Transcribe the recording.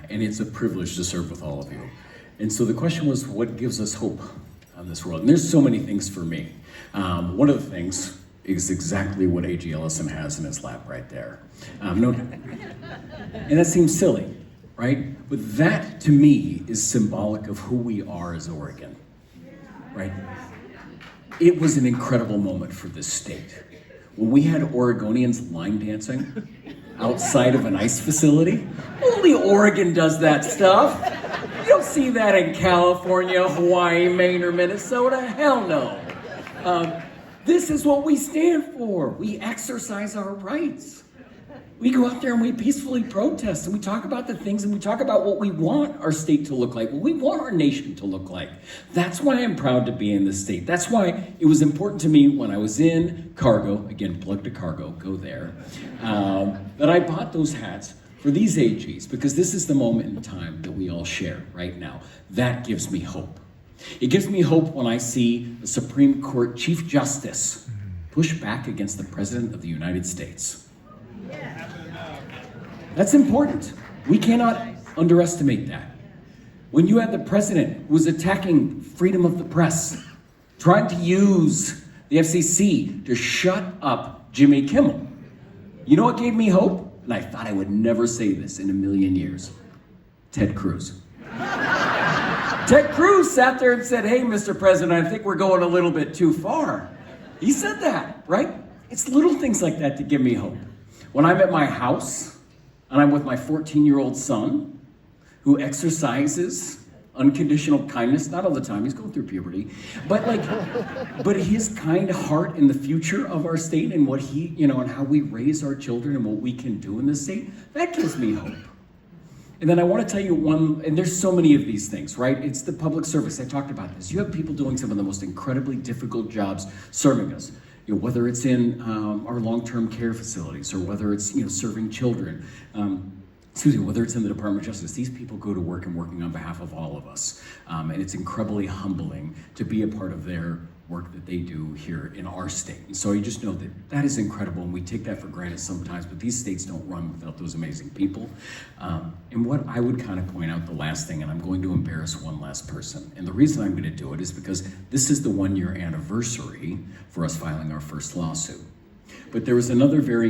and it's a privilege to serve with all of you. And so the question was, what gives us hope on this world? And there's so many things for me. One of the things is exactly what A.G. Ellison has in his lap right there. And that seems silly, right? But that, to me, is symbolic of who we are as Oregon, right? It was an incredible moment for this state. When we had Oregonians line dancing outside of an ice facility, only Oregon does that stuff. You don't see that in California, Hawaii, Maine, or Minnesota. Hell no. This is what we stand for. We exercise our rights. We go out there and we peacefully protest, and we talk about the things, and we talk about what we want our state to look like, what we want our nation to look like. That's why I'm proud to be in this state. That's why it was important to me when I was in Cargo, again, plug to Cargo, go there, that I bought those hats for these AGs, because this is the moment in time that we all share right now. That gives me hope. It gives me hope when I see the Supreme Court Chief Justice push back against the President of the United States. That's important. We cannot underestimate that. When you have the president who is attacking freedom of the press, trying to use the FCC to shut up Jimmy Kimmel, you know what gave me hope? And I thought I would never say this in a million years. Ted Cruz. Ted Cruz sat there and said, "Hey, Mr. President, I think we're going a little bit too far." He said that, right? It's little things like that that give me hope. When I'm at my house and I'm with my 14-year-old son who exercises unconditional kindness, not all the time, he's going through puberty, but his kind heart in the future of our state and what he, and how we raise our children and what we can do in this state, that gives me hope. And then I want to tell you one, and there's so many of these things, right? It's the public service. I talked about this. You have people doing some of the most incredibly difficult jobs serving us. Whether it's in our long-term care facilities, or whether it's serving children, whether it's in the Department of Justice, these people go to work and working on behalf of all of us. And it's incredibly humbling to be a part of their work that they do here in our state. And so you just know that that is incredible, and we take that for granted sometimes, but these states don't run without those amazing people. And what I would kind of point out, the last thing, and I'm going to embarrass one last person, and the reason I'm going to do it is because this is the 1-year anniversary for us filing our first lawsuit. But there was another very